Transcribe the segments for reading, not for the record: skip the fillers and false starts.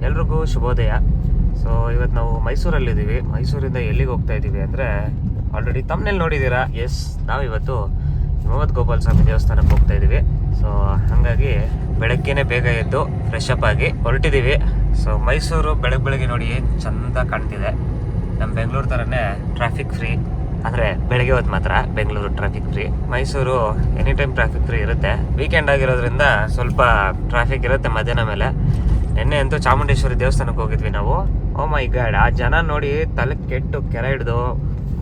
ಎಲ್ರಿಗೂ ಶುಭೋದಯ. ಸೊ ಇವತ್ತು ನಾವು ಮೈಸೂರಲ್ಲಿದ್ದೀವಿ. ಮೈಸೂರಿಂದ ಎಲ್ಲಿಗೆ ಹೋಗ್ತಾ ಇದ್ದೀವಿ ಅಂದರೆ ಆಲ್ರೆಡಿ ತಮ್ಮನೇಲಿ ನೋಡಿದ್ದೀರಾ. ಎಸ್, ನಾವಿವತ್ತು ಹಿಮವದ್ ಗೋಪಾಲ ಸ್ವಾಮಿ ದೇವಸ್ಥಾನಕ್ಕೆ ಹೋಗ್ತಾ ಇದ್ದೀವಿ. ಸೊ ಹಾಗಾಗಿ ಬೆಳಗ್ಗೆನೇ ಬೇಗ ಎದ್ದು ಫ್ರೆಶ್ ಅಪ್ ಆಗಿ ಹೊರಟಿದ್ದೀವಿ. ಸೊ ಮೈಸೂರು ಬೆಳಗ್ಗೆ ನೋಡಿ ಏನು ಚೆಂದ ಕಾಣ್ತಿದೆ. ನಮ್ಮ ಬೆಂಗಳೂರು ಥರನೇ ಟ್ರಾಫಿಕ್ ಫ್ರೀ, ಅಂದರೆ ಬೆಳಗ್ಗೆ ಹೊತ್ತು ಮಾತ್ರ Bengaluru traffic free. Mysuru any time traffic free ಇರುತ್ತೆ. ವೀಕೆಂಡ್ ಆಗಿರೋದ್ರಿಂದ ಸ್ವಲ್ಪ ಟ್ರಾಫಿಕ್ ಇರುತ್ತೆ ಮಧ್ಯಾಹ್ನ ಮೇಲೆ. ನಿನ್ನೆ ಅಂತೂ ಚಾಮುಂಡೇಶ್ವರಿ ದೇವಸ್ಥಾನಕ್ಕೆ ಹೋಗಿದ್ವಿ ನಾವು. ಓ ಮೈ ಗಾಡ್, ಆ ಜನ ನೋಡಿ ತಲೆ ಕೆಟ್ಟು ಕೆರೆ ಹಿಡ್ದು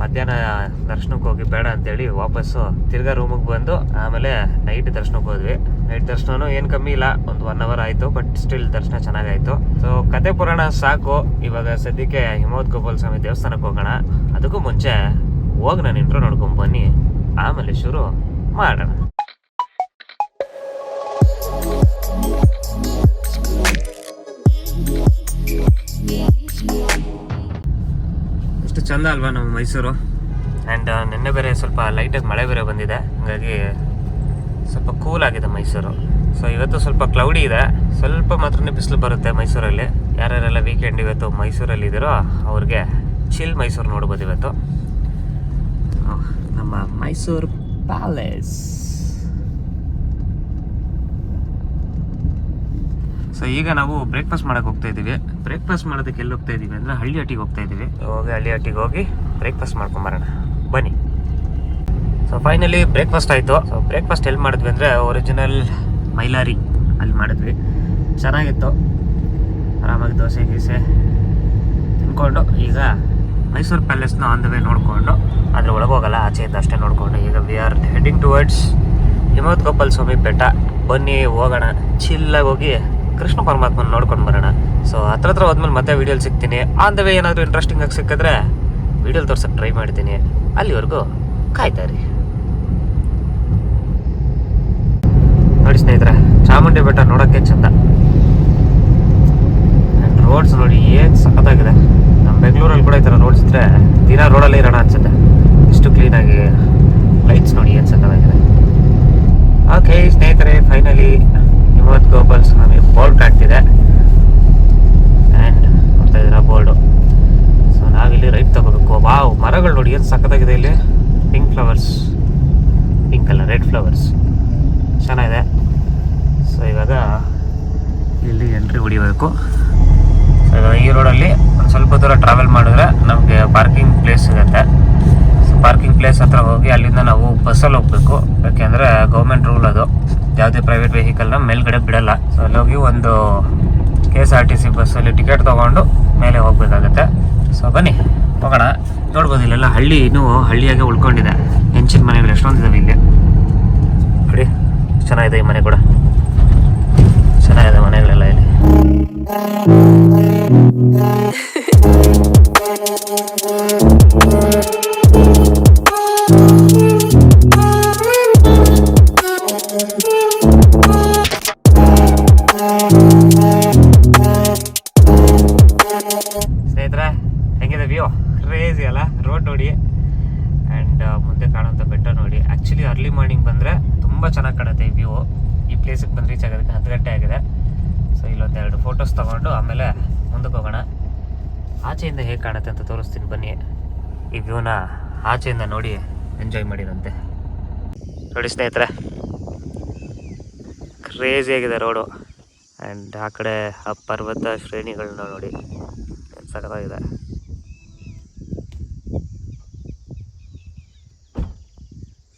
ಮಧ್ಯಾಹ್ನ ದರ್ಶನಕ್ಕೆ ಹೋಗಿ ಬೇಡ ಅಂತೇಳಿ ವಾಪಸ್ಸು ತಿರ್ಗಾ ರೂಮಿಗೆ ಬಂದು ಆಮೇಲೆ ನೈಟ್ ದರ್ಶನಕ್ಕೆ ಹೋದ್ವಿ. ನೈಟ್ ದರ್ಶನೂ ಏನು ಕಮ್ಮಿ ಇಲ್ಲ, ಒಂದು 1 hour ಆಯಿತು. ಬಟ್ ಸ್ಟಿಲ್ ದರ್ಶನ ಚೆನ್ನಾಗಾಯಿತು. ಸೊ ಕತೆ ಪುರಾಣ ಸಾಕು, ಇವಾಗ ಸದ್ಯಕ್ಕೆ ಹಿಮವದ್ ಗೋಪಾಲ ಸ್ವಾಮಿ ದೇವಸ್ಥಾನಕ್ಕೆ ಹೋಗೋಣ. ಅದಕ್ಕೂ ಮುಂಚೆ ಹೋಗಿ ನಾನು ಇಂಟ್ರೋ ನೋಡ್ಕೊಂಡು ಬನ್ನಿ, ಆಮೇಲೆ ಶುರು ಮಾಡೋಣ. ಎಷ್ಟು ಚಂದ ಅಲ್ವಾ ನಮ್ಮ ಮೈಸೂರು. ಆ್ಯಂಡ್ ನಿನ್ನೆ ಬೇರೆ ಸ್ವಲ್ಪ ಲೈಟಾಗಿ ಮಳೆ ಬೇರೆ ಬಂದಿದೆ, ಹಾಗಾಗಿ ಸ್ವಲ್ಪ ಕೂಲ್ ಆಗಿದೆ ಮೈಸೂರು. ಸೊ ಇವತ್ತು ಸ್ವಲ್ಪ ಕ್ಲೌಡಿ ಇದೆ, ಸ್ವಲ್ಪ ಮಾತ್ರನೇ ಬಿಸಿಲು ಬರುತ್ತೆ ಮೈಸೂರಲ್ಲಿ. ಯಾರ್ಯಾರೆಲ್ಲ ವೀಕೆಂಡ್ ಇವತ್ತು ಮೈಸೂರಲ್ಲಿ ಇದ್ದೀರೋ ಅವ್ರಿಗೆ ಚಿಲ್ ಮೈಸೂರು ನೋಡ್ಬೋದು ಇವತ್ತು. ನಮ್ಮ ಮೈಸೂರು ಪ್ಯಾಲೇಸ್. ಸೊ ಈಗ ನಾವು ಬ್ರೇಕ್ಫಾಸ್ಟ್ ಮಾಡಕ್ಕೆ ಹೋಗ್ತಾ ಇದ್ದೀವಿ. ಬ್ರೇಕ್ಫಾಸ್ಟ್ ಮಾಡೋದಕ್ಕೆ ಎಲ್ಲಿ ಹೋಗ್ತಾ ಇದ್ದೀವಿ ಅಂದರೆ ಹಳ್ಳಿ ಹಟ್ಟಿಗೆ ಹೋಗ್ತಾ ಇದ್ದೀವಿ. ಹಳ್ಳಿ ಹಟ್ಟಿಗೆ ಹೋಗಿ ಬ್ರೇಕ್ಫಾಸ್ಟ್ ಮಾಡ್ಕೊಂಬರೋಣ ಬನ್ನಿ. ಸೊ ಫೈನಲಿ ಬ್ರೇಕ್ಫಾಸ್ಟ್ ಆಯಿತು. ಸೊ ಬ್ರೇಕ್ಫಾಸ್ಟ್ ಎಲ್ಲಿ ಮಾಡಿದ್ವಿ ಅಂದರೆ ಒರಿಜಿನಲ್ ಮೈಲಾರಿ ಅಲ್ಲಿ ಮಾಡಿದ್ವಿ. ಚೆನ್ನಾಗಿತ್ತು. ಆರಾಮಾಗಿ ದೋಸೆ ಗೀಸೆ ತಿನ್ಕೊಂಡು ಈಗ ಮೈಸೂರು ಪ್ಯಾಲೇಸ್ನ ಆನ್ ದ ವೇ ನೋಡಿಕೊಂಡು, ಅದ್ರ ಒಳಗೆ ಹೋಗಲ್ಲ, ಆಚೆಯಿಂದ ಅಷ್ಟೇ ನೋಡಿಕೊಂಡು ಈಗ we are heading towards Himavad Gopala Swamy Betta. ಬನ್ನಿ ಹೋಗೋಣ, ಚಿಲ್ಲಾಗಿ ಹೋಗಿ ಕೃಷ್ಣ ಪರಮಾತ್ಮನ ನೋಡ್ಕೊಂಡು ಬರೋಣ. ಸೊ ಹತ್ರ ಹೋದ್ಮೇಲೆ ಮತ್ತೆ ವೀಡಿಯೋಲಿ ಸಿಗ್ತೀನಿ. ಆನ್ ದ ವೇ ಏನಾದರೂ ಇಂಟ್ರೆಸ್ಟಿಂಗ್ ಆಗಿ ಸಿಕ್ಕಿದ್ರೆ ವೀಡಿಯೋಲಿ ತೋರ್ಸಕ್ಕೆ ಟ್ರೈ ಮಾಡ್ತೀನಿ. ಅಲ್ಲಿವರೆಗೂ ಕಾಯ್ತಾರಿ. ನೋಡಿ ಸ್ನೇಹಿತರೆ, ಚಾಮುಂಡಿ ಬೆಟ್ಟ ನೋಡೋಕ್ಕೆ ಚಂದ. ಆ್ಯಂಡ್ ರೋಡ್ಸ್ ನೋಡಿ ಏನು ಸಖತ್ತಾಗಿದೆ. ನಮ್ಮ ಬೆಂಗಳೂರಲ್ಲಿ ಕೂಡ ಈ ಥರ ರೋಡ್ಸ್ ಇದ್ದರೆ ದಿನ ರೋಡಲ್ಲೇ ಇರೋಣ ಅನ್ಸುತ್ತೆ. ಇಷ್ಟು ಕ್ಲೀನಾಗಿ ಲೈಟ್ಸ್ ನೋಡಿ ಏನು ಸಖತ್ತಾಗಿದೆ. ಓಕೆ ಸ್ನೇಹಿತರೆ, ಫೈನಲಿ ಹಿಮವದ್ ಗೋಪಾಲ ಸ್ವಾಮಿ ಬೋರ್ಡ್ ಕಾಣ್ತಿದೆ. ಆ್ಯಂಡ್ ನೋಡ್ತಾ ಇದ್ದೀರಾ ಬೋರ್ಡು. ಸೊ ನಾವಿಲ್ಲಿ ರೈಟ್ ತಗೋಬೇಕು. ವಾವ್, ಮರಗಳು ನೋಡಿ ಏನು ಸಖತ್ತಾಗಿದೆ. ಇಲ್ಲಿ ಪಿಂಕ್ ಫ್ಲವರ್ಸ್, ಪಿಂಕ್ ಅಲ್ಲ ರೆಡ್ ಫ್ಲವರ್ಸ್, ಚೆನ್ನಾಗಿದೆ. ಸೊ ಇವಾಗ ಇಲ್ಲಿ ಎಂಟ್ರಿ ಹೊಡಿಬೇಕು. ಸೊ ಇವಾಗ ಈ ರೋಡಲ್ಲಿ ಒಂದು ಸ್ವಲ್ಪ ದೂರ ಟ್ರಾವೆಲ್ ಮಾಡಿದ್ರೆ ನಮಗೆ ಪಾರ್ಕಿಂಗ್ ಪ್ಲೇಸ್ ಸಿಗುತ್ತೆ. ಸೊ ಪಾರ್ಕಿಂಗ್ ಪ್ಲೇಸ್ ಹತ್ರ ಹೋಗಿ ಅಲ್ಲಿಂದ ನಾವು ಬಸ್ಸಲ್ಲಿ ಹೋಗಬೇಕು. ಯಾಕೆಂದರೆ ಗೌರ್ಮೆಂಟ್ ರೂಲ್ ಅದು, ಯಾವುದೇ ಪ್ರೈವೇಟ್ ವೆಹಿಕಲ್ನ ಮೇಲ್ಗಡೆ ಬಿಡಲ್ಲ. ಸೊ ಅಲ್ಲೋಗಿ ಒಂದು KSRTC ಬಸ್ಸಲ್ಲಿ ಟಿಕೆಟ್ ತೊಗೊಂಡು ಮೇಲೆ ಹೋಗಬೇಕಾಗತ್ತೆ. ಸೊ ಬನ್ನಿ ಹೋಗೋಣ. ನೋಡ್ಬೋದು ಇಲ್ಲೆಲ್ಲ ಹಳ್ಳಿ, ಇನ್ನೂ ಹಳ್ಳಿಯಾಗೆ ಉಳ್ಕೊಂಡಿದೆ. ಹೆಂಚಿನ ಮನೆಗಳು ಎಷ್ಟೊಂದಿದ್ದಾವೆ ಇಲ್ಲಿ ನೋಡಿ. ಚೆನ್ನಾಗಿದೆ ಈ ಮನೆ ಕೂಡ, ಚೆನ್ನಾಗಿದೆ ಮನೆಗಳೆಲ್ಲ ಇಲ್ಲಿ. ಸ್ನೇಹಿತರೆ, ಹೆಂಗಿದೆ ವ್ಯೂ? ಕ್ರೇಜಿ ಅಲ್ಲ? ರೋಡ್ ನೋಡಿ ಆ್ಯಂಡ್ ಮುಂದೆ ಕಾಣುವಂಥ ಬೆಟ್ಟ ನೋಡಿ. ಆ್ಯಕ್ಚುಲಿ ಅರ್ಲಿ ಮಾರ್ನಿಂಗ್ ಬಂದರೆ ತುಂಬ ಚೆನ್ನಾಗಿ ಕಾಣುತ್ತೆ ಈ ವ್ಯೂ. ಈ ಪ್ಲೇಸಿಗೆ ಬಂದು ರೀಚ್ ಆಗೋದಕ್ಕೆ 10 ಗಂಟೆ ಆಗಿದೆ. ಸೊ ಇಲ್ಲೊಂದೆರಡು ಫೋಟೋಸ್ ತೊಗೊಂಡು ಆಮೇಲೆ ಮುಂದಕ್ಕೆ ಹೋಗೋಣ. ಆಚೆಯಿಂದ ಹೇಗೆ ಕಾಣುತ್ತೆ ಅಂತ ತೋರಿಸ್ತೀನಿ ಬನ್ನಿ. ಈ ವ್ಯೂನ ಆಚೆಯಿಂದ ನೋಡಿ ಎಂಜಾಯ್ ಮಾಡಿರಂತೆ. ನೋಡಿ ಸ್ನೇಹಿತರೆ, ಕ್ರೇಜಿಯಾಗಿದೆ ರೋಡು. ಆ್ಯಂಡ್ ಆ ಕಡೆ ಆ ಪರ್ವತ ಶ್ರೇಣಿಗಳನ್ನ ನೋಡಿ, ಸಖತ್ತಾಗಿದೆ.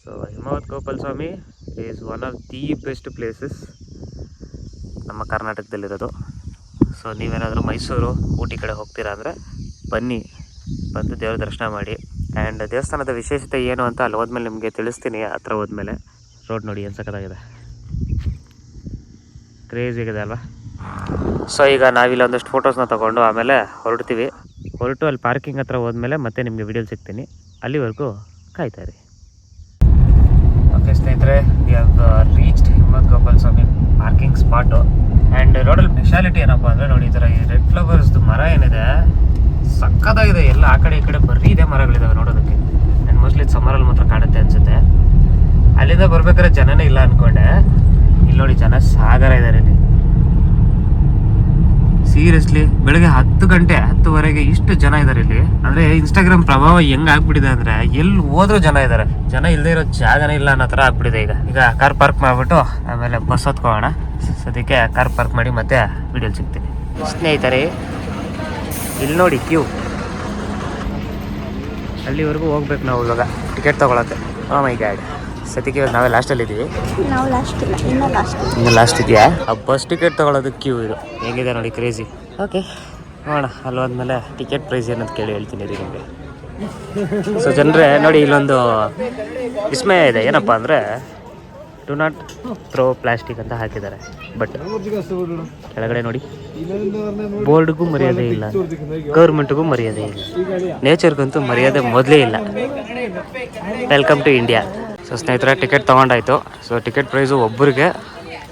So Himavad Gopala Swamy is one of the best places ನಮ್ಮ ಕರ್ನಾಟಕದಲ್ಲಿರೋದು. ಸೊ ನೀವೇನಾದರೂ ಮೈಸೂರು, ಊಟಿ ಕಡೆ ಹೋಗ್ತೀರಾ ಅಂದರೆ ಬನ್ನಿ, ಬಂದು ದೇವ್ರ ದರ್ಶನ ಮಾಡಿ. ಆ್ಯಂಡ್ ದೇವಸ್ಥಾನದ ವಿಶೇಷತೆ ಏನು ಅಂತ ಅಲ್ಲಿ ಹೋದ್ಮೇಲೆ ನಿಮಗೆ ತಿಳಿಸ್ತೀನಿ. ಹತ್ರ ಹೋದ್ಮೇಲೆ ರೋಡ್ ನೋಡಿ ಏನು ಸಖತ್ತಾಗಿದೆ, ಕ್ರೇಜ್ ಆಗಿದೆ ಅಲ್ವಾ? ಸೊ ಈಗ ನಾವಿಲ್ಲಿ ಒಂದಷ್ಟು ಫೋಟೋಸ್ನ ತೊಗೊಂಡು ಆಮೇಲೆ ಹೊರಡ್ತೀವಿ. ಹೊರಟು ಅಲ್ಲಿ ಪಾರ್ಕಿಂಗ್ ಹತ್ರ ಹೋದ್ಮೇಲೆ ಮತ್ತೆ ನಿಮಗೆ ವಿಡಿಯೋ ಸಿಗ್ತೀನಿ. ಅಲ್ಲಿವರೆಗೂ ಕಾಯ್ತಾಯಿರಿ. ಓಕೆ ಸ್ನೇಹಿತರೆ, we have reached Himavad Gopala Swamy parking spot. And ರೋಡಲ್ಲಿ ಸ್ಪೆಷಾಲಿಟಿ ಏನಪ್ಪ ಅಂದರೆ ನೋಡಿ, ಈ ಥರ ಈ ರೆಡ್ ಫ್ಲವರ್ಸ್ದು ಮರ ಏನಿದೆ ಸಕ್ಕತ್ತಾಗಿದೆ. ಎಲ್ಲ ಆ ಕಡೆ ಈ ಕಡೆ ಬರೀ ಇದೇ ಮರಗಳಿದ್ದಾವೆ ನೋಡೋದಕ್ಕೆ. ಆ್ಯಂಡ್ ಮೋಸ್ಟ್ಲಿ ಇದು ಸಮ್ಮರಲ್ಲಿ ಮಾತ್ರ ಕಾಣುತ್ತೆ ಅನಿಸುತ್ತೆ. ಅಲ್ಲಿಂದ ಬರ್ಬೇಕಾದ್ರೆ ಜನನೇ ಇಲ್ಲ ಅಂದ್ಕೊಂಡೆ. ಇಲ್ಲಿ ನೋಡಿ ಜನ ಸಾಗರ ಇದ್ದಾರೆ ಇಲ್ಲಿ. ಸೀರಿಯಸ್ಲಿ ಬೆಳಗ್ಗೆ 10:10:30 ಇಷ್ಟು ಜನ ಇದಾರೆ ಇಲ್ಲಿ. ಅಂದ್ರೆ ಇನ್ಸ್ಟಾಗ್ರಾಮ್ ಪ್ರಭಾವ ಹೆಂಗ್ ಆಗ್ಬಿಟ್ಟಿದೆ ಅಂದ್ರೆ ಎಲ್ಲಿ ಹೋದ್ರೂ ಜನ ಇದಾರೆ. ಜನ ಇಲ್ಲದೆ ಇರೋ ಜಾಗನೇ ಇಲ್ಲ ಅನ್ನೋ ತರ ಆಗ್ಬಿಟ್ಟಿದೆ. ಈಗ ಕಾರ್ ಪಾರ್ಕ್ ಮಾಡ್ಬಿಟ್ಟು ಆಮೇಲೆ ಬಸ್ ಹತ್ಕೋಣ. ಸದ್ಯಕ್ಕೆ ಕಾರ್ ಪಾರ್ಕ್ ಮಾಡಿ ಮತ್ತೆ ವಿಡಿಯೋ ಸಿಗ್ತೀನಿ. ಸ್ನೇಹಿತರೆ, ಇಲ್ಲಿ ನೋಡಿ ಕ್ಯೂ. ಅಲ್ಲಿವರೆಗೂ ಹೋಗ್ಬೇಕು ನಾವು ಇವಾಗ ಟಿಕೆಟ್ ತಗೊಳಕ್ಕೆ. ಓ ಮೈ ಗಾಡ್, ಸದ್ಯಕ್ಕೆ ಇವಾಗ ನಾವೇ ಲಾಸ್ಟಲ್ಲಿ ಇದ್ದೀವಿ. ನಾವು ಲಾಸ್ಟ್ ಇಲ್ಲ, ಇನ್ನು ಲಾಸ್ಟ್ ಇದೆಯಾ? ಆ ಬಸ್ ಟಿಕೆಟ್ ತಗೊಳ್ಳೋದಕ್ಕೆ ಕ್ಯೂ ಇದು ಹೆಂಗಿದೆ ನೋಡಿ, ಕ್ರೇಜಿ. ಓಕೆ ನೋಡೋಣ, ಅಲ್ಲೋದ್ಮೇಲೆ ಟಿಕೆಟ್ ಪ್ರೈಸ್ ಏನಂತ ಕೇಳಿ ಹೇಳ್ತೀನಿ ರೀ ನಿಮಗೆ. ಸೊ ಜನರೇ ನೋಡಿ, ಇಲ್ಲೊಂದು ವಿಸ್ಮಯ ಇದೆ. ಏನಪ್ಪ ಅಂದರೆ ಡು ನಾಟ್ ಥ್ರೋ ಪ್ಲಾಸ್ಟಿಕ್ ಅಂತ ಹಾಕಿದ್ದಾರೆ. ಬಟ್ ಕೆಳಗಡೆ ನೋಡಿ, ಬೋರ್ಡ್ಗೂ ಮರ್ಯಾದೆ ಇಲ್ಲ, ಗೌರ್ಮೆಂಟ್ಗೂ ಮರ್ಯಾದೆ ಇಲ್ಲ, ನೇಚರ್ಗಂತೂ ಮರ್ಯಾದೆ ಮೊದಲೇ ಇಲ್ಲ. Welcome to India. ಸೊ ಸ್ನೇಹಿತರೆ, ಟಿಕೆಟ್ ತೊಗೊಂಡಾಯ್ತು. ಸೊ ಟಿಕೆಟ್ ಪ್ರೈಸು ಒಬ್ಬರಿಗೆ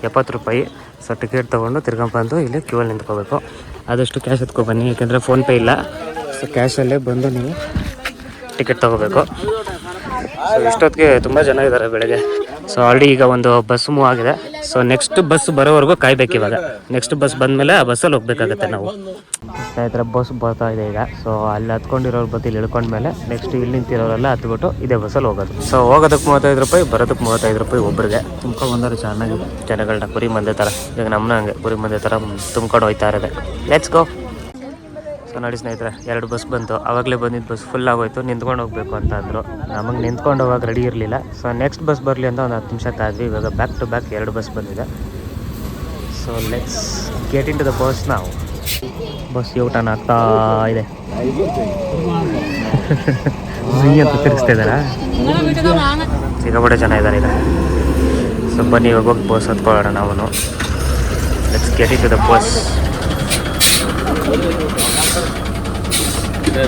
70 ರೂಪಾಯಿ. ಸೊ ಟಿಕೆಟ್ ತೊಗೊಂಡು ತಿರ್ಗೊಂಬಂದು ಇಲ್ಲಿ ಕ್ಯೂವಲ್ಲಿ ನಿಂತ್ಕೋಬೇಕು. ಆದಷ್ಟು ಕ್ಯಾಶ್ ಎತ್ಕೊಬನ್ನಿ, ಯಾಕೆಂದರೆ ಫೋನ್ಪೇ ಇಲ್ಲ. ಸೊ ಕ್ಯಾಶಲ್ಲೇ ಬಂದು ನೀವು ಟಿಕೆಟ್ ತೊಗೋಬೇಕು. ಸೊ ಇಷ್ಟೊತ್ತಿಗೆ ತುಂಬ ಜನ ಇದ್ದಾರೆ ಬೆಳಗ್ಗೆ. ಸೊ ಆಲ್ರೆಡಿ ಈಗ ಒಂದು ಬಸ್ ಮೂವ್ ಆಗಿದೆ. ಸೊ ನೆಕ್ಸ್ಟ್ ಬಸ್ ಬರೋವರೆಗೂ ಕಾಯ್ಬೇಕು. ಇವಾಗ ನೆಕ್ಸ್ಟ್ ಬಸ್ ಬಂದಮೇಲೆ ಆ ಬಸ್ಸಲ್ಲಿ ಹೋಗ್ಬೇಕಾಗತ್ತೆ ನಾವು. ಸ್ನೇಹಿತರೆ, ಬಸ್ ಬರ್ತಾ ಇದೆ ಈಗ. ಸೊ ಅಲ್ಲಿ ಹತ್ಕೊಂಡಿರೋರು ಬತ್ತಿ ಇಲ್ಲಿ ಇಳ್ಕೊಂಡ್ಮೇಲೆ ನೆಕ್ಸ್ಟ್ ಇಲ್ಲಿ ನಿಂತಿರೋರೆಲ್ಲ ಹತ್ಬಿಟ್ಟು ಇದೇ ಬಸ್ಸಲ್ಲಿ ಹೋಗೋದು. ಸೊ ಹೋಗೋದಕ್ಕೆ 35 ರೂಪಾಯಿ, ಬರೋದಕ್ಕೆ 35 ರೂಪಾಯಿ ಒಬ್ಬರಿಗೆ. ತುಂಬ್ಕೊಂಡು ಚೆನ್ನಾಗಿ ಜನಗಳನ್ನ ಕುರಿ ಮಂದೆ ಥರ. ಈಗ ನಮ್ಮನ್ನ ಹಂಗೆ ಕುರಿ ಮಂದೆ ಥರ ತುಂಬ್ಕೊಂಡು ಹೋಗ್ತಾ ಇರೋದೆ. Let's go. ಸೊ ನೋಡಿ ಸ್ನೇಹಿತರೆ, 2 ಬಸ್ ಬಂತು. ಆವಾಗಲೇ ಬಂದಿದ್ದು ಬಸ್ ಫುಲ್ ಆಗೋಯ್ತು, ನಿಂತ್ಕೊಂಡು ಹೋಗಬೇಕು ಅಂತ ಅಂದರು. ನಮಗೆ ನಿಂತ್ಕೊಂಡು ಹೋಗೋಕೆ ರೆಡಿ ಇರಲಿಲ್ಲ. ಸೊ ನೆಕ್ಸ್ಟ್ ಬಸ್ ಬರಲಿ ಅಂತ ಒಂದು 10 ನಿಮಿಷ ಕಾದ್ವಿ. ಇವಾಗ ಬ್ಯಾಕ್ ಟು ಬ್ಯಾಕ್ 2 ಬಸ್ ಬಂದಿದೆ. So let's get into the bus ನಾವು. ಬಸ್ ಯೂಟರ್ನ್ ಆಗ್ತಾ ಇದೆ. ಅಂತ ತಿರುಗಿಸ್ತಾ ಇದ್ದಾರಾ? ಸಿಕ್ಕಾಪಟ್ಟೆ ಜನ ಇದ್ದಾರೆ ಈಗ. ಸೊ ಬನ್ನಿ ಇವಾಗ ಹೋಗಿ ಬಸ್ ಹತ್ಕೊಳ್ಳೋಣ ನಾವು. Let's get into the bus.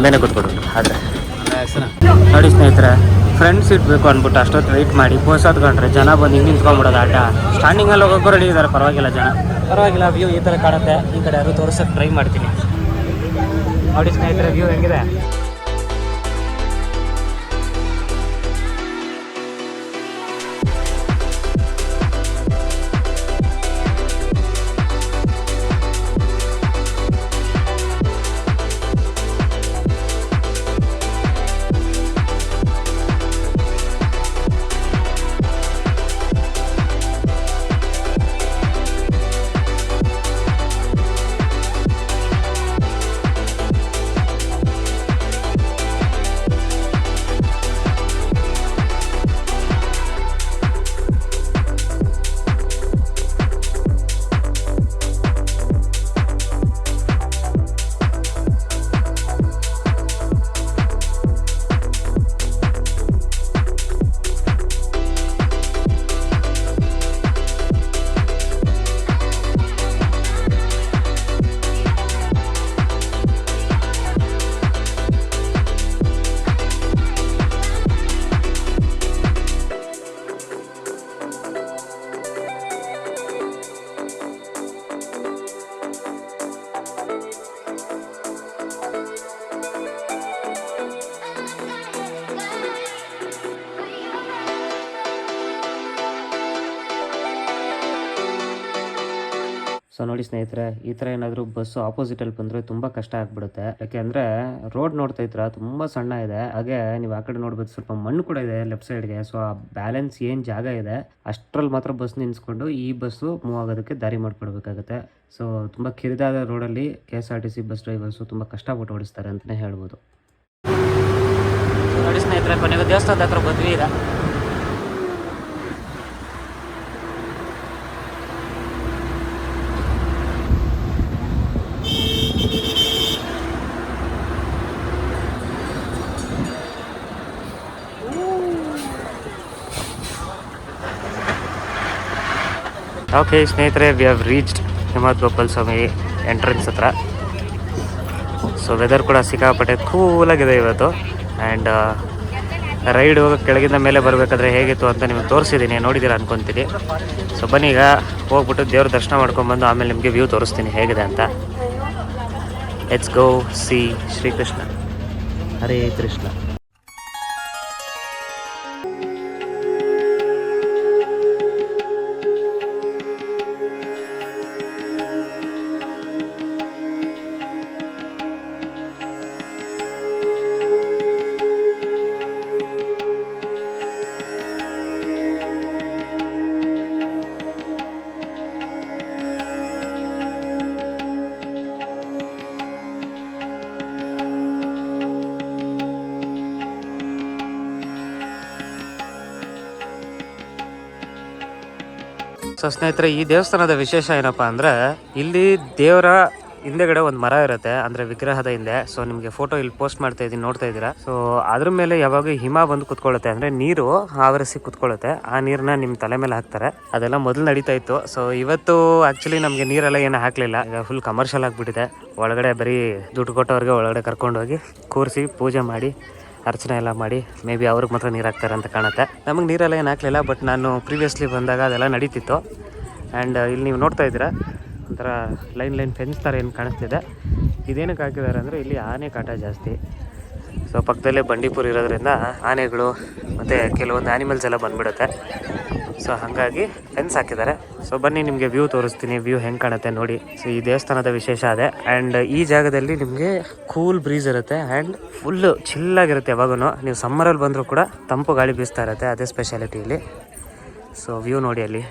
ಮೇನೆ ಕೂತ್ಕೊಡು. ಆದರೆ ನೋಡಿ ಸ್ನೇಹಿತರೆ, ಫ್ರಂಟ್ ಸೀಟ್ ಬೇಕು ಅಂದ್ಬಿಟ್ಟು ಅಷ್ಟೊತ್ತು ವೆಯ್ಟ್ ಮಾಡಿ ಬಸ್ ಹತ್ಕೊಂಡ್ರೆ ಜನ ಬಂದು ಹಿಂಗೆ ನಿಂತ್ಕೊಂಡ್ಬಿಡೋದು. ಆಟ ಸ್ಟಾರ್ಟಿಂಗಲ್ಲಿ ಹೋಗೋಕ್ಕೂ ರೆಡಿ ಇದ್ದಾರೆ. ಪರವಾಗಿಲ್ಲ ಜನ, ಪರವಾಗಿಲ್ಲ. ವ್ಯೂ ಈ ಥರ ಕಾಣುತ್ತೆ. ಈ ಕಡೆ ಯಾರು ತೋರಿಸೋಕೆ ಟ್ರೈ ಮಾಡ್ತೀನಿ. ನೋಡಿ ಸ್ನೇಹಿತರೆ, ವ್ಯೂ ಹೆಂಗಿದೆ. ಸೊ ನೋಡಿ ಸ್ನೇಹಿತರೆ, ಈ ಥರ ಏನಾದರೂ ಬಸ್ಸು ಆಪೋಸಿಟಲ್ಲಿ ಬಂದರೆ ತುಂಬ ಕಷ್ಟ ಆಗಿಬಿಡುತ್ತೆ. ಯಾಕೆಂದರೆ ರೋಡ್ ನೋಡ್ತಾ ಇದ್ರ ತುಂಬ ಸಣ್ಣ ಇದೆ. ಹಾಗೆ ನೀವು ಆ ಕಡೆ ನೋಡ್ಬೋದು, ಸ್ವಲ್ಪ ಮಣ್ಣು ಕೂಡ ಇದೆ ಲೆಫ್ಟ್ ಸೈಡ್ಗೆ. ಸೊ ಆ ಬ್ಯಾಲೆನ್ಸ್ ಏನು ಜಾಗ ಇದೆ ಅಷ್ಟರಲ್ಲಿ ಮಾತ್ರ ಬಸ್ ನಿಲ್ಲಿಸ್ಕೊಂಡು ಈ ಬಸ್ಸು ಮೂವ್ ಆಗೋದಕ್ಕೆ ದಾರಿ ಮಾಡಿಕೊಡ್ಬೇಕಾಗುತ್ತೆ. ಸೊ ತುಂಬ ಕಿರಿದಾದ ರೋಡಲ್ಲಿ KSRTC ಬಸ್ ಡ್ರೈವರ್ಸು ತುಂಬ ಕಷ್ಟಪಟ್ಟು ಓಡಿಸ್ತಾರೆ ಅಂತಲೇ ಹೇಳ್ಬೋದು. ನೋಡಿ ಸ್ನೇಹಿತರೆ, ಕೊನೆಗೆ ದೇವಸ್ಥಾನದ ಹತ್ರ ಬಂದ್ವಿ ಈಗ. ಓಕೆ ಸ್ನೇಹಿತರೆ, we have reached Himavad Gopala Swamy entrance ಹತ್ರ. ಸೊ ವೆದರ್ ಕೂಡ ಸಿಕ್ಕಾಪಟ್ಟೆ ಕೂಲಾಗಿದೆ ಇವತ್ತು. ಆ್ಯಂಡ್ ರೈಡ್ ಹೋಗೋಕ್ಕೆ ಕೆಳಗಿಂದ ಮೇಲೆ ಬರಬೇಕಾದ್ರೆ ಹೇಗಿತ್ತು ಅಂತ ನಿಮಗೆ ತೋರಿಸಿದ್ದೀನಿ, ನೋಡಿದ್ದೀರಾ ಅನ್ಕೊತೀನಿ. ಸೊ ಬನ್ನಿ ಈಗ ಹೋಗ್ಬಿಟ್ಟು ದೇವ್ರ ದರ್ಶನ ಮಾಡ್ಕೊಂಬಂದು ಆಮೇಲೆ ನಿಮಗೆ ವ್ಯೂ ತೋರಿಸ್ತೀನಿ ಹೇಗಿದೆ ಅಂತ. Let's go see Shrikrishna. Hare Krishna. So ಸ್ನೇಹಿತರೆ, ಈ ದೇವಸ್ಥಾನದ ವಿಶೇಷ ಏನಪ್ಪ ಅಂದರೆ ಇಲ್ಲಿ ದೇವರ ಹಿಂದೆಗಡೆ ಒಂದು ಮರ ಇರುತ್ತೆ, ಅಂದರೆ ವಿಗ್ರಹದ ಹಿಂದೆ. ಸೊ ನಿಮಗೆ ಫೋಟೋ ಇಲ್ಲಿ ಪೋಸ್ಟ್ ಮಾಡ್ತಾ ಇದ್ದೀನಿ, ನೋಡ್ತಾ ಇದ್ದೀರಾ. ಸೊ ಅದ್ರ ಮೇಲೆ ಯಾವಾಗ ಹಿಮ ಬಂದು ಕುತ್ಕೊಳ್ಳುತ್ತೆ, ಅಂದರೆ ನೀರು ಆವರಿಸಿ ಕುತ್ಕೊಳ್ಳುತ್ತೆ, ಆ ನೀರನ್ನ ನಿಮ್ಮ ತಲೆ ಮೇಲೆ ಹಾಕ್ತಾರೆ. ಅದೆಲ್ಲ ಮೊದಲು ನಡೀತಾ ಇತ್ತು. ಸೊ ಇವತ್ತು ಆ್ಯಕ್ಚುಲಿ ನಮಗೆ ನೀರೆಲ್ಲ ಏನು ಹಾಕಲಿಲ್ಲ, ಈಗ ಫುಲ್ ಕಮರ್ಷಿಯಲ್ ಆಗಿಬಿಟ್ಟಿದೆ. ಒಳಗಡೆ ಬರೀ ದುಡ್ಡು ಕೊಟ್ಟವ್ರಿಗೆ ಒಳಗಡೆ ಕರ್ಕೊಂಡೋಗಿ ಕೂರಿಸಿ ಪೂಜೆ ಮಾಡಿ ಅರ್ಚನೆ ಎಲ್ಲ ಮಾಡಿ ಮೇ ಬಿ ಅವ್ರಿಗೆ ಮಾತ್ರ ನೀರು ಹಾಕ್ತಾರೆ ಅಂತ ಕಾಣುತ್ತೆ. ನಮಗೆ ನೀರೆಲ್ಲ ಏನು ಹಾಕಲಿಲ್ಲ, ಬಟ್ ನಾನು ಪ್ರೀವಿಯಸ್ಲಿ ಬಂದಾಗ ಅದೆಲ್ಲ ನಡೀತಿತ್ತು. ಆ್ಯಂಡ್ ಇಲ್ಲಿ ನೀವು ನೋಡ್ತಾ ಇದ್ದೀರಾ ಒಂಥರ ಲೈನ್ ಫೆನ್ಸ್ ಥರ ಏನು ಕಾಣಿಸ್ತಿದೆ. ಇದೇನಕ್ಕೆ ಹಾಕಿದ್ದಾರೆ ಅಂದರೆ ಇಲ್ಲಿ ಆನೆ ಕಾಟ ಜಾಸ್ತಿ. ಸೊ ಪಕ್ಕದಲ್ಲೇ ಬಂಡೀಪುರ ಇರೋದ್ರಿಂದ ಆನೆಗಳು ಮತ್ತು ಕೆಲವೊಂದು ಆ್ಯನಿಮಲ್ಸ್ ಎಲ್ಲ ಬಂದುಬಿಡುತ್ತೆ. ಸೊ ಹಾಗಾಗಿ ಫೆನ್ಸ್ ಹಾಕಿದ್ದಾರೆ. ಸೊ ಬನ್ನಿ ನಿಮಗೆ ವ್ಯೂ ತೋರಿಸ್ತೀನಿ, ವ್ಯೂ ಹೆಂಗೆ ಕಾಣುತ್ತೆ ನೋಡಿ. ಸೊ ಈ ದೇವಸ್ಥಾನದ ವಿಶೇಷ ಅದೇ. ಆ್ಯಂಡ್ ಈ ಜಾಗದಲ್ಲಿ ನಿಮಗೆ ಕೂಲ್ ಬ್ರೀಸ್ ಇರುತ್ತೆ ಆ್ಯಂಡ್ ಫುಲ್ಲು ಚಿಲ್ಲಾಗಿರುತ್ತೆ. ಯಾವಾಗೂ ನೀವು ಸಮ್ಮರಲ್ಲಿ ಬಂದರೂ ಕೂಡ ತಂಪು ಗಾಳಿ ಬೀಸ್ತಾ ಇರುತ್ತೆ, ಅದೇ ಸ್ಪೆಷಾಲಿಟಿ ಇಲ್ಲಿ. ಸೊ ವ್ಯೂ ನೋಡಿ ಅಲ್ಲಿ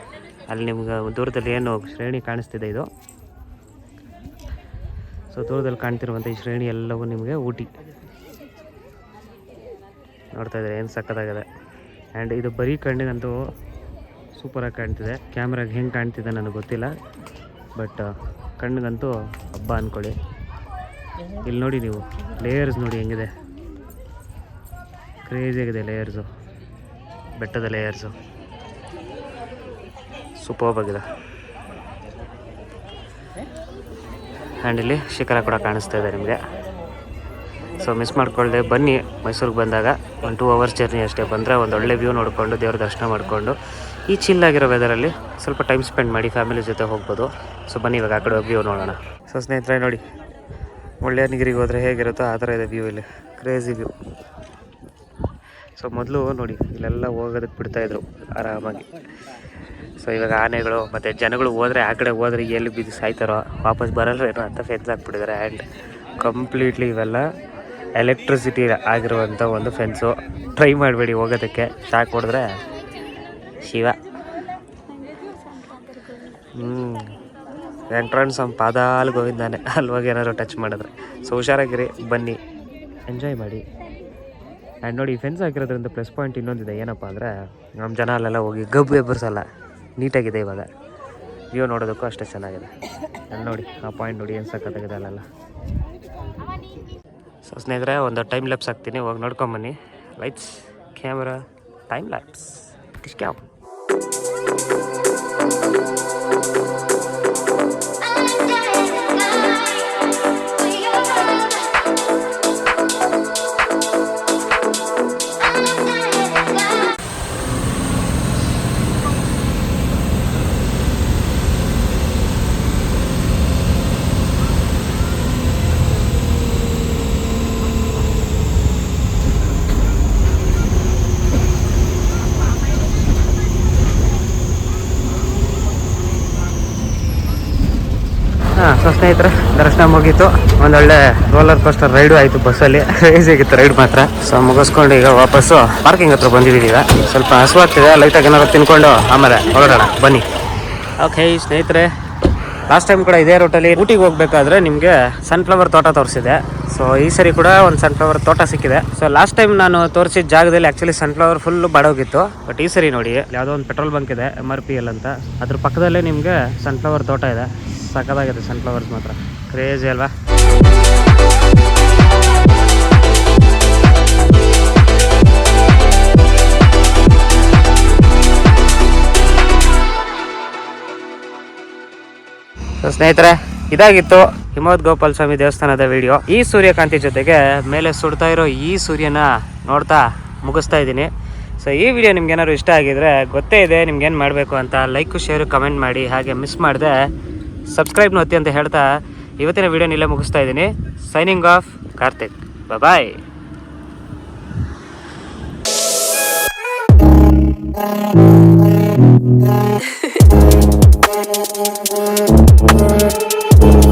ನಿಮ್ಗೆ ದೂರದಲ್ಲಿ ಏನು ಶ್ರೇಣಿ ಕಾಣಿಸ್ತಿದೆ ಇದು. ಸೊ ದೂರದಲ್ಲಿ ಕಾಣ್ತಿರುವಂಥ ಈ ಶ್ರೇಣಿ ಎಲ್ಲವೂ ನಿಮಗೆ ಊಟಿ. ನೋಡ್ತಾ ಇದ್ದಾರೆ ಏನು ಸಕ್ಕತ್ತಾಗಿದೆ. ಆ್ಯಂಡ್ ಇದು ಬರೀ ಕಣ್ಣಿಗಂತೂ ಸೂಪರಾಗಿ ಕಾಣ್ತಿದೆ. ಕ್ಯಾಮ್ರಾಗೆ ಹೆಂಗೆ ಕಾಣ್ತಿದೆ ನನಗೆ ಗೊತ್ತಿಲ್ಲ, ಬಟ್ ಕಣ್ಣಿಗಂತೂ ಹಬ್ಬ ಅಂದ್ಕೊಳ್ಳಿ. ಇಲ್ಲಿ ನೋಡಿ ನೀವು ಲೇಯರ್ಸ್ ನೋಡಿ ಹೆಂಗಿದೆ, ಕ್ರೇಜಿಯಾಗಿದೆ ಲೇಯರ್ಸು, ಬೆಟ್ಟದ ಲೇಯರ್ಸು ಸೂಪರ್ಬ್ ಆಗಿದೆ. ಆ್ಯಂಡ್ ಇಲ್ಲಿ ಶಿಖರ ಕೂಡ ಕಾಣಿಸ್ತಾ ಇದೆ ನಿಮಗೆ. ಸೊ ಮಿಸ್ ಮಾಡ್ಕೊಳ್ಳದೆ ಬನ್ನಿ. ಮೈಸೂರಿಗೆ ಬಂದಾಗ 1-2 ಅವರ್ಸ್ ಜರ್ನಿ ಅಷ್ಟೇ. ಬಂದರೆ ಒಂದು ಒಳ್ಳೆ ವ್ಯೂ ನೋಡಿಕೊಂಡು ದೇವ್ರ ದರ್ಶನ ಮಾಡಿಕೊಂಡು ಈ ಚಿಲ್ಲಾಗಿರೋ ವೆದರಲ್ಲಿ ಸ್ವಲ್ಪ ಟೈಮ್ ಸ್ಪೆಂಡ್ ಮಾಡಿ ಫ್ಯಾಮಿಲಿ ಜೊತೆ ಹೋಗ್ಬೋದು. ಸೊ ಬನ್ನಿ ಇವಾಗ ಆ ಕಡೆ ಹೋಗಿ ವ್ಯೂ ನೋಡೋಣ. ಸೊ ಸ್ನೇಹಿತರೆ ನೋಡಿ, ಮುಳ್ಳಯ್ಯನಗಿರಿಗೆ ಹೋದರೆ ಹೇಗಿರುತ್ತೋ ಆ ಥರ ಇದೆ ವ್ಯೂ. ಇಲ್ಲಿ ಕ್ರೇಜಿ ವ್ಯೂ. ಸೊ ಮೊದಲು ನೋಡಿ ಇಲ್ಲೆಲ್ಲ ಹೋಗೋದಕ್ಕೆ ಬಿಡ್ತಾಯಿದ್ರು ಆರಾಮಾಗಿ. ಸೊ ಇವಾಗ ಆನೆಗಳು ಮತ್ತು ಜನಗಳು ಹೋದರೆ ಆ ಕಡೆ ಹೋದರೆ ಎಲ್ಲಿ ಬಿದ್ದು ಸಾಯ್ತಾರೋ, ವಾಪಸ್ ಬರಲ್ವೇನೋ ಅಂತ ಫೆನ್ಸ್ ಹಾಕ್ಬಿಟ್ಟಿದ್ದಾರೆ. ಆ್ಯಂಡ್ ಕಂಪ್ಲೀಟ್ಲಿ ಇವೆಲ್ಲ ಎಲೆಕ್ಟ್ರಿಸಿಟಿ ಆಗಿರುವಂಥ ಒಂದು ಫೆನ್ಸು. ಟ್ರೈ ಮಾಡಬೇಡಿ ಹೋಗೋದಕ್ಕೆ, ಶಾಕ್ ಹೊಡೆದ್ರೆ ಶಿವ. ಎಂಟ್ರೆನ್ಸ್ ಪಾದಾಲ್ ಗೋವಿಂದಾನೆ, ಅಲ್ಲಿ ಹೋಗಿ ಏನಾದ್ರು ಟಚ್ ಮಾಡಿದ್ರೆ. ಸೊ ಹುಷಾರಾಗಿರಿ, ಬನ್ನಿ, ಎಂಜಾಯ್ ಮಾಡಿ. ಆ್ಯಂಡ್ ನೋಡಿ, ಫೆನ್ಸ್ ಹಾಕಿರೋದ್ರಿಂದ ಪ್ಲಸ್ ಪಾಯಿಂಟ್ ಇನ್ನೊಂದಿದೆ. ಏನಪ್ಪ ಅಂದರೆ ನಮ್ಮ ಜನ ಅಲ್ಲೆಲ್ಲ ಹೋಗಿ ಗಬ್ಬು ಎಬ್ಬರಿಸಲ್ಲ, ನೀಟಾಗಿದೆ. ಇವಾಗ ವ್ಯೂ ನೋಡೋದಕ್ಕೂ ಅಷ್ಟೇ ಚೆನ್ನಾಗಿದೆ. ಅಲ್ಲಿ ನೋಡಿ ಆ ಪಾಯಿಂಟ್ ನೋಡಿ ಏನು ಸಕ್ಕತ್ತಾಗಿದೆ ಅಲ್ಲೆಲ್ಲ. ಸೊ ಸ್ನೇಹಿತರೆ, ಒಂದು ಟೈಮ್ ಲ್ಯಾಪ್ಸ್ ಹಾಕ್ತೀನಿ, ಹೋಗಿ ನೋಡ್ಕೊಂಬನ್ನಿ. ಲೈಟ್ಸ್, ಕ್ಯಾಮ್ರಾ, ಟೈಮ್ ಲ್ಯಾಪ್ಸ್, ಕಿಶ್ಕ್ಯಾವ್. ಸೊ ಸ್ನೇಹಿತರೆ, ದರ್ಶನ ಮುಗೀತು. ಒಂದೊಳ್ಳೆ ರೋಲರ್ ಕೋಸ್ಟರ್ ರೈಡು ಆಯಿತು ಬಸ್ಸಲ್ಲಿ. ಕ್ರೇಜಿ ಆಗಿತ್ತು ರೈಡ್ ಮಾತ್ರ. ಸೊ ಮುಗಿಸ್ಕೊಂಡು ಈಗ ವಾಪಸ್ಸು ಪಾರ್ಕಿಂಗ್ ಹತ್ರ ಬಂದಿದ್ದೀವಿ. ಈಗ ಸ್ವಲ್ಪ ಹಸುವಾಗ್ತಿದೆ, ಲೈಟಾಗಿ ಏನಾದ್ರು ತಿನ್ಕೊಂಡು ಆಮೇಲೆ ಹೊರಡೋಣ ಬನ್ನಿ. ಓಕೆ ಸ್ನೇಹಿತರೆ, ಲಾಸ್ಟ್ ಟೈಮ್ ಕೂಡ ಇದೇ ರೂಟಲ್ಲಿ ಊಟಿಗೆ ಹೋಗ್ಬೇಕಾದ್ರೆ ನಿಮಗೆ ಸನ್ಫ್ಲವರ್ ತೋಟ ತೋರಿಸಿದೆ. ಸೊ ಈ ಸರಿ ಕೂಡ ಒಂದು ಸನ್ಫ್ಲವರ್ ತೋಟ ಸಿಕ್ಕಿದೆ. ಸೊ ಲಾಸ್ಟ್ ಟೈಮ್ ನಾನು ತೋರಿಸಿದ ಜಾಗದಲ್ಲಿ ಆ್ಯಕ್ಚುಲಿ ಸನ್ಫ್ಲವರ್ ಫುಲ್ಲು ಬಾಡೋಗಿತ್ತು. ಬಟ್ ಈ ಸರಿ ನೋಡಿ, ಯಾವುದೋ ಒಂದು ಪೆಟ್ರೋಲ್ ಬಂಕ್ ಇದೆ, MRPL ಅಂತ, ಅದ್ರ ಪಕ್ಕದಲ್ಲೇ ನಿಮಗೆ ಸನ್ಫ್ಲವರ್ ತೋಟ ಇದೆ. ಸಕ್ಕತ್ತಾಗಿದೆ ಸನ್ಫ್ಲವರ್ಸ್ ಮಾತ್ರ, ಕ್ರೇಜಿ ಅಲ್ವಾ. ಸೊ ಸ್ನೇಹಿತರೆ, ಇದಾಗಿತ್ತು ಹಿಮವದ್ ಗೋಪಾಲ ಸ್ವಾಮಿ ದೇವಸ್ಥಾನದ ವಿಡಿಯೋ. ಈ ಸೂರ್ಯಕಾಂತಿ ಜೊತೆಗೆ ಮೇಲೆ ಸುಡ್ತಾ ಇರೋ ಈ ಸೂರ್ಯನ ನೋಡ್ತಾ ಮುಗಿಸ್ತಾ ಇದ್ದೀನಿ. ಸೊ ಈ ವಿಡಿಯೋ ನಿಮ್ಗೆ ಏನಾದ್ರು ಇಷ್ಟ ಆಗಿದ್ರೆ ಗೊತ್ತೇ ಇದೆ ನಿಮ್ಗೇನು ಮಾಡಬೇಕು ಅಂತ. ಲೈಕು, ಶೇರು, ಕಮೆಂಟ್ ಮಾಡಿ. ಹಾಗೆ ಮಿಸ್ ಮಾಡಿದೆ ಸಬ್ಸ್ಕ್ರೈಬ್ ಒತ್ತಿ ಅಂತ ಹೇಳ್ತಾ ಇವತ್ತಿನ ವಿಡಿಯೋನ ಇಲ್ಲೇ ಮುಗಿಸ್ತಾ ಇದ್ದೀನಿ. Signing off, Karthik. ಬಾಯ್.